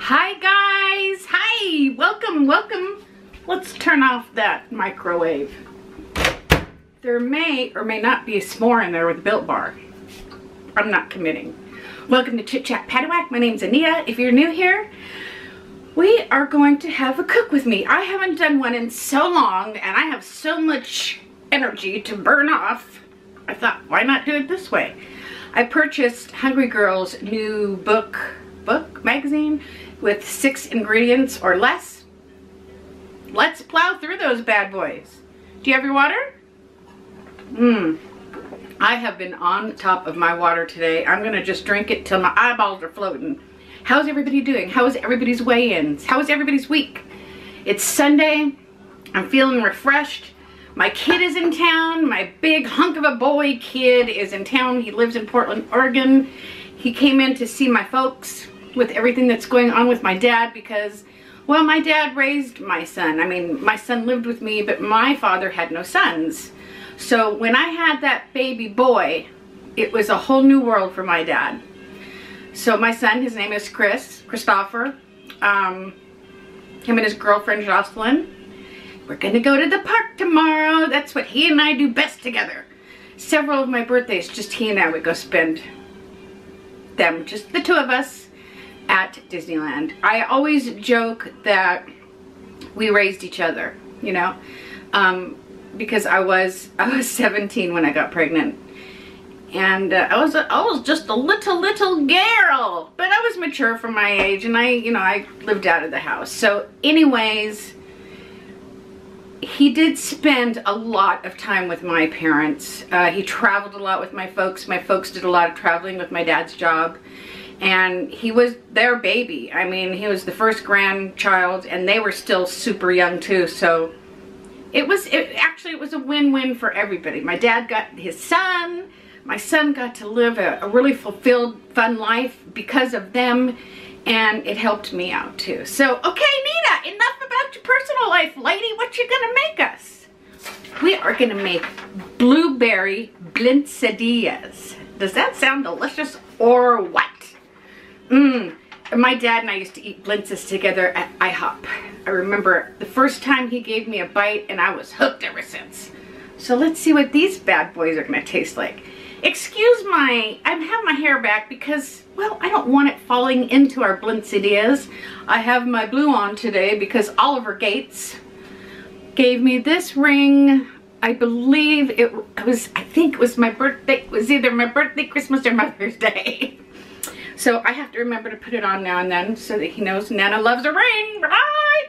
Hi guys, hi, welcome. Let's turn off that microwave. There may or may not be a s'more in there with Built Bar. I'm not committing. Welcome to Chit Chat Paddywhack. My name's Anita. If you're new here, we are going to have a cook with me. I haven't done one in so long and I have so much energy to burn off. I thought, why not do it this way? I purchased Hungry Girl's new magazine with 6 ingredients or less. Let's plow through those bad boys. Do you have your water? I have been on top of my water today. I'm gonna just drink it till my eyeballs are floating. How's everybody doing? How is everybody's weigh-ins? How is everybody's week? It's Sunday. I'm feeling refreshed. My kid is in town. My big hunk of a boy kid is in town. He lives in Portland, Oregon. He came in to see my folks with everything that's going on with my dad because, well, my dad raised my son. I mean, my son lived with me, but my father had no sons. So when I had that baby boy, it was a whole new world for my dad. So my son, his name is Christopher. Him and his girlfriend Jocelyn. We're gonna go to the park tomorrow. That's what he and I do best together. Several of my birthdays, just he and I would go spend them, just the two of us, at Disneyland. I always joke that we raised each other, you know, because I was 17 when I got pregnant, and I was just a little girl, but I was mature for my age, and I lived out of the house. So anyways, he did spend a lot of time with my parents. He traveled a lot with my folks. My folks did a lot of traveling with my dad's job. And he was their baby. I mean, he was the first grandchild and they were still super young too. So it was a win-win for everybody. My dad got his son. My son got to live a really fulfilled, fun life because of them. And it helped me out too. So, okay, Nita, enough about your personal life, lady. What you gonna make us? We are gonna make blueberry Blintzadillas. Does that sound delicious or what? My dad and I used to eat Blintzes together at IHOP. I remember the first time he gave me a bite and I was hooked ever since. So let's see what these bad boys are gonna taste like. Excuse I have my hair back because, well, I don't want it falling into our Blintzadillas. I have my blue on today because Oliver Gates gave me this ring. I believe I think it was my birthday. It was either my birthday, Christmas, or Mother's Day. So I have to remember to put it on now and then so that he knows Nana loves a ring, right?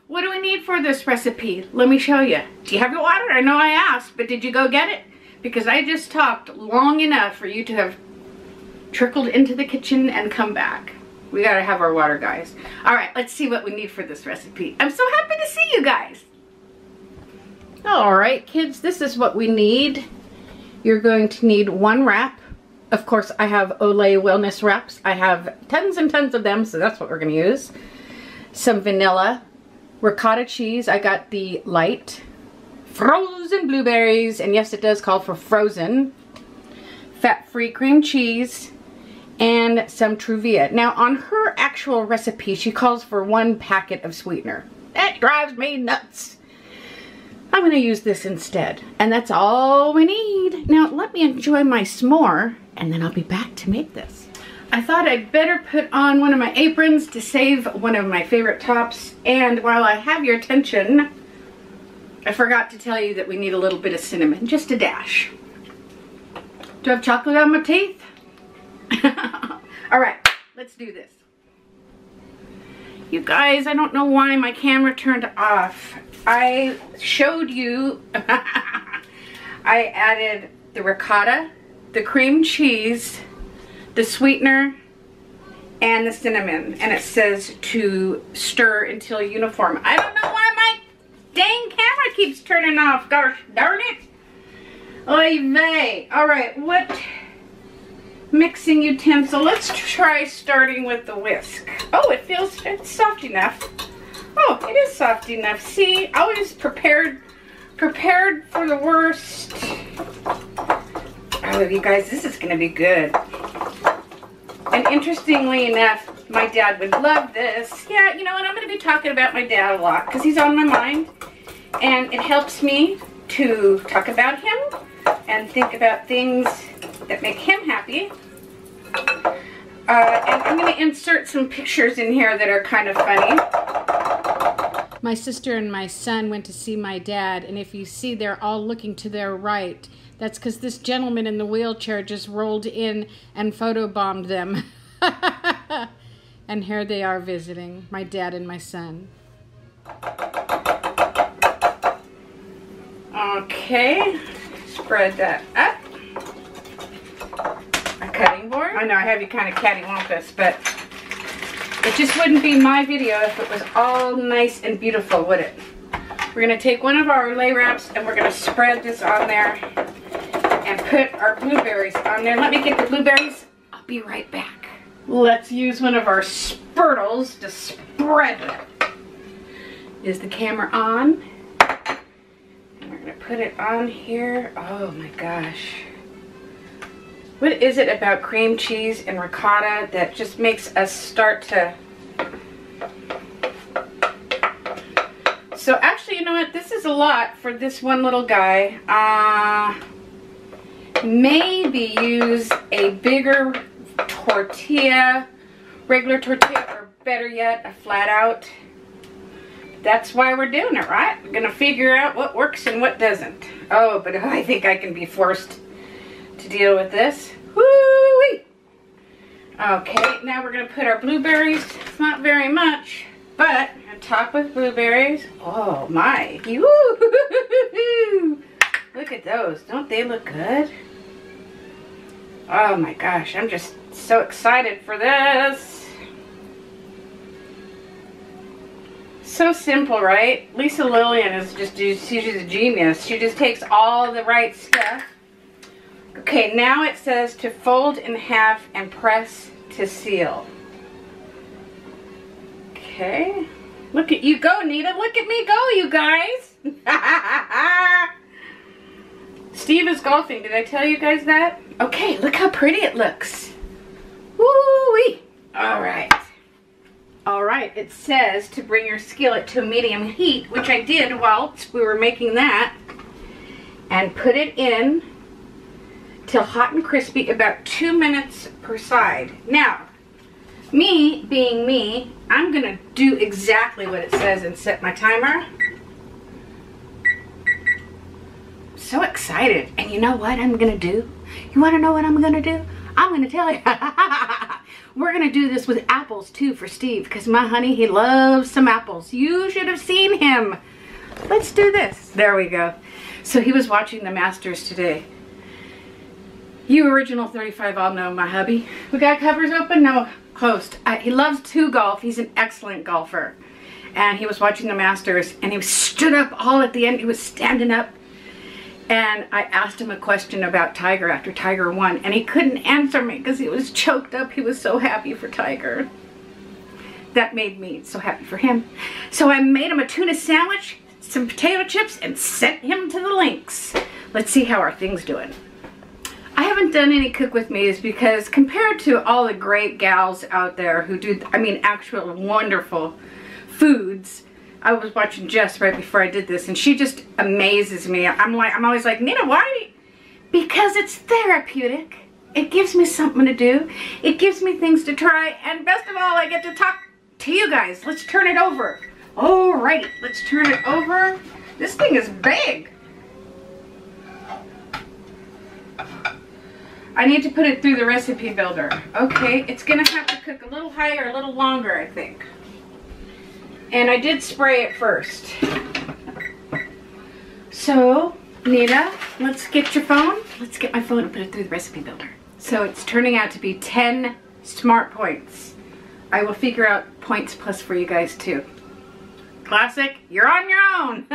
What do we need for this recipe? Let me show you. Do you have your water? I know I asked, but did you go get it? Because I just talked long enough for you to have trickled into the kitchen and come back. We gotta have our water, guys. All right, let's see what we need for this recipe. I'm so happy to see you guys. All right, kids, this is what we need. You're going to need 1 wrap. Of course, I have Olay Wellness wraps. I have tons and tons of them, so that's what we're gonna use. Some vanilla, ricotta cheese. I got the light. Frozen blueberries, and yes, it does call for frozen. Fat-free cream cheese, and some Truvia. Now, on her actual recipe, she calls for 1 packet of sweetener. That drives me nuts. I'm gonna use this instead, and that's all we need. Now, let me enjoy my s'more, and then I'll be back to make this. I thought I'd better put on one of my aprons to save one of my favorite tops, and while I have your attention, I forgot to tell you that we need a little bit of cinnamon, just a dash. Do I have chocolate on my teeth? All right, let's do this. You guys, I don't know why my camera turned off. I showed you, I added the ricotta, the cream cheese, the sweetener, and the cinnamon. And it says to stir until uniform. I don't know why my dang camera keeps turning off. Gosh darn it. Oy vey. Alright, what mixing utensil? Let's try starting with the whisk. Oh, it's soft enough. Oh, it is soft enough. See, always prepared for the worst. Oh, you guys, this is gonna be good. And interestingly enough, My dad would love this. Yeah, you know what? I'm going to be talking about my dad a lot because he's on my mind. And it helps me to talk about him and think about things that make him happy. And I'm going to insert some pictures in here that are kind of funny. My sister and my son went to see my dad, and if you see they're all looking to their right, that's because this gentleman in the wheelchair just rolled in and photobombed them. And here they are visiting, my dad and my son. Okay, spread that up. A cutting board. I know I have you kind of cattywampus, but it just wouldn't be my video if it was all nice and beautiful, would it? We're going to take one of our lei wraps and we're going to spread this on there and put our blueberries on there. Let me get the blueberries. I'll be right back. Let's use one of our spurtles to spread it. Is the camera on? And we're going to put it on here. Oh my gosh. What is it about cream cheese and ricotta that just makes us start to... So actually, you know what? This is a lot for this one little guy. Maybe use a bigger tortilla, regular tortilla, or better yet, a flat out. That's why we're doing it, right? We're gonna figure out what works and what doesn't. Oh, but I think I can be forced to deal with this. Woo-wee! Okay, now we're gonna put our blueberries. It's not very much, but on top with blueberries. Oh my! Woo-hoo-hoo-hoo-hoo. Look at those! Don't they look good? Oh my gosh! I'm just so excited for this. So simple, right? Lisa Lillian is she's a genius. She just takes all the right stuff. Okay, now it says to fold in half and press to seal. Okay. Look at you go, Nita. Look at me go, you guys. Steve is golfing. Did I tell you guys that? Okay, look how pretty it looks. Woo-wee. All right. All right, it says to bring your skillet to a medium heat, which I did whilst we were making that, and put it in till hot and crispy, about 2 minutes per side. Now, me being me, I'm gonna do exactly what it says and set my timer. So excited. And you know what I'm gonna do? You wanna know what I'm gonna do? I'm gonna tell you. We're gonna do this with apples too for Steve, because my honey, he loves some apples. You should have seen him. Let's do this. There we go. So he was watching the Masters today. You original 35 all know my hubby. We got covers open? No, closed. He loves to golf. He's an excellent golfer. And he was watching the Masters, and he stood up all at the end. He was standing up. And I asked him a question about Tiger after Tiger won, and he couldn't answer me because he was choked up. He was so happy for Tiger. That made me so happy for him. So I made him a tuna sandwich, some potato chips, and sent him to the links. Let's see how our thing's doing. I haven't done any cook with me's because compared to all the great gals out there who do, I mean, actual wonderful foods, I was watching Jess right before I did this, and she just amazes me. I'm always like, Nina, why? Because it's therapeutic. It gives me something to do. It gives me things to try, and best of all, I get to talk to you guys. Let's turn it over. Alrighty, let's turn it over. This thing is big. I need to put it through the recipe builder. Okay, it's gonna have to cook a little higher, a little longer, I think. And I did spray it first. So, Nita, let's get your phone. Let's get my phone and put it through the recipe builder. So it's turning out to be 10 smart points. I will figure out points plus for you guys too. Classic, you're on your own.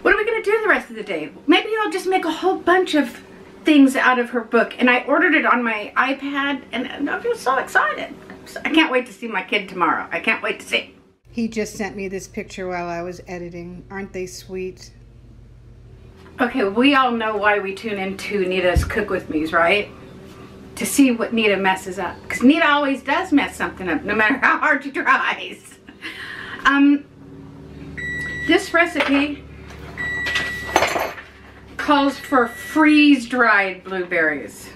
What are we gonna do the rest of the day? Maybe I'll just make a whole bunch of things out of her book. And I ordered it on my iPad, and I'm just so excited. I can't wait to see my kid tomorrow. I can't wait to see. He just sent me this picture while I was editing. Aren't they sweet? Okay, we all know why we tune into Nita's Cook With Me's, right? to see what Nita messes up. Because Nita always does mess something up, no matter how hard she tries. This recipe calls for freeze-dried blueberries.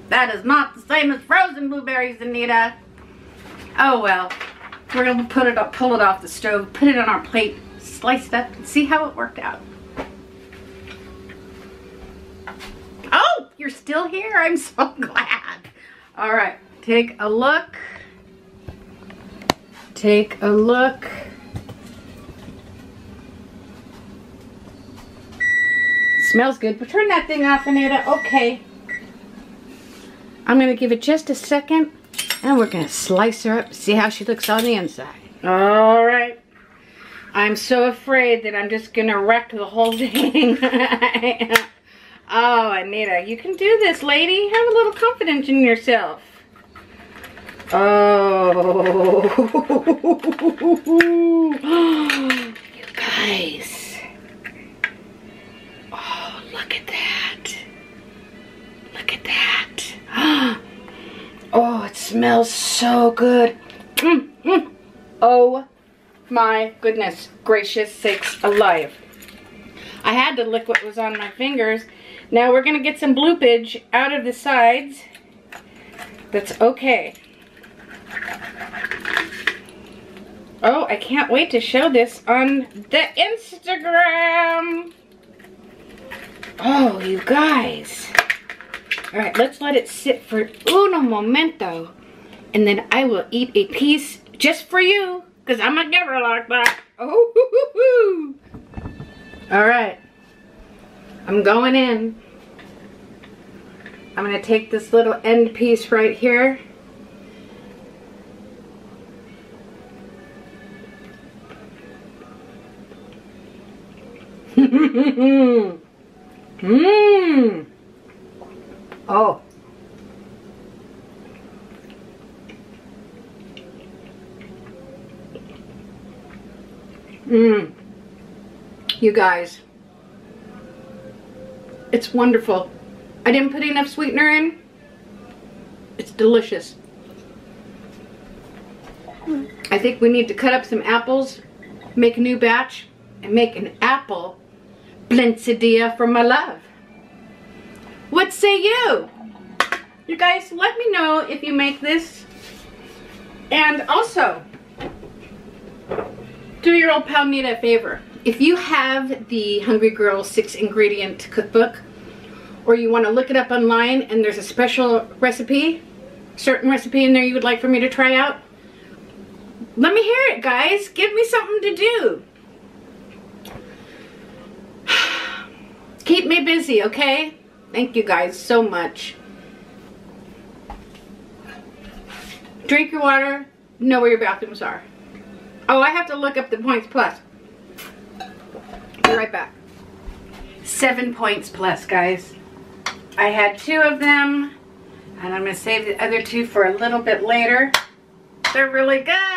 That is not the same as frozen blueberries, Anita. Oh well. We're gonna pull it off the stove, put it on our plate, slice it up, and see how it worked out. Oh, you're still here? I'm so glad. All right, take a look. Take a look. Smells good, but turn that thing off, Anita. Okay. I'm gonna give it just a second, and we're gonna slice her up, see how she looks on the inside. All right. I'm so afraid that I'm just gonna wreck the whole thing. Oh, Anita, you can do this, lady. Have a little confidence in yourself. Oh, you guys. Oh, look at that. Look at that. Oh, it smells so good. Oh my goodness gracious sakes alive. I had to lick what was on my fingers. Now we're gonna get some bloopage out of the sides. That's okay. Oh, I can't wait to show this on the Instagram. Oh, you guys. All right, let's let it sit for uno momento. And then I will eat a piece just for you, because I'm a giver like that. Oh, hoo, hoo, hoo. All right. I'm going in. I'm going to take this little end piece right here. Oh. You guys. It's wonderful. I didn't put enough sweetener in. It's delicious. I think we need to cut up some apples, make a new batch, and make an apple Blintzadilla for my love. What say you? You guys, let me know if you make this. And also, do your old pal Nita a favor. If you have the Hungry Girl 6-ingredient cookbook, or you want to look it up online and there's a special recipe, certain recipe in there you would like for me to try out, let me hear it, guys. Give me something to do. Keep me busy, okay? Thank you guys so much. Drink your water. Know where your bathrooms are. Oh, I have to look up the points plus. Be right back. 7 points plus, guys. I had 2 of them, and I'm going to save the other 2 for a little bit later. They're really good.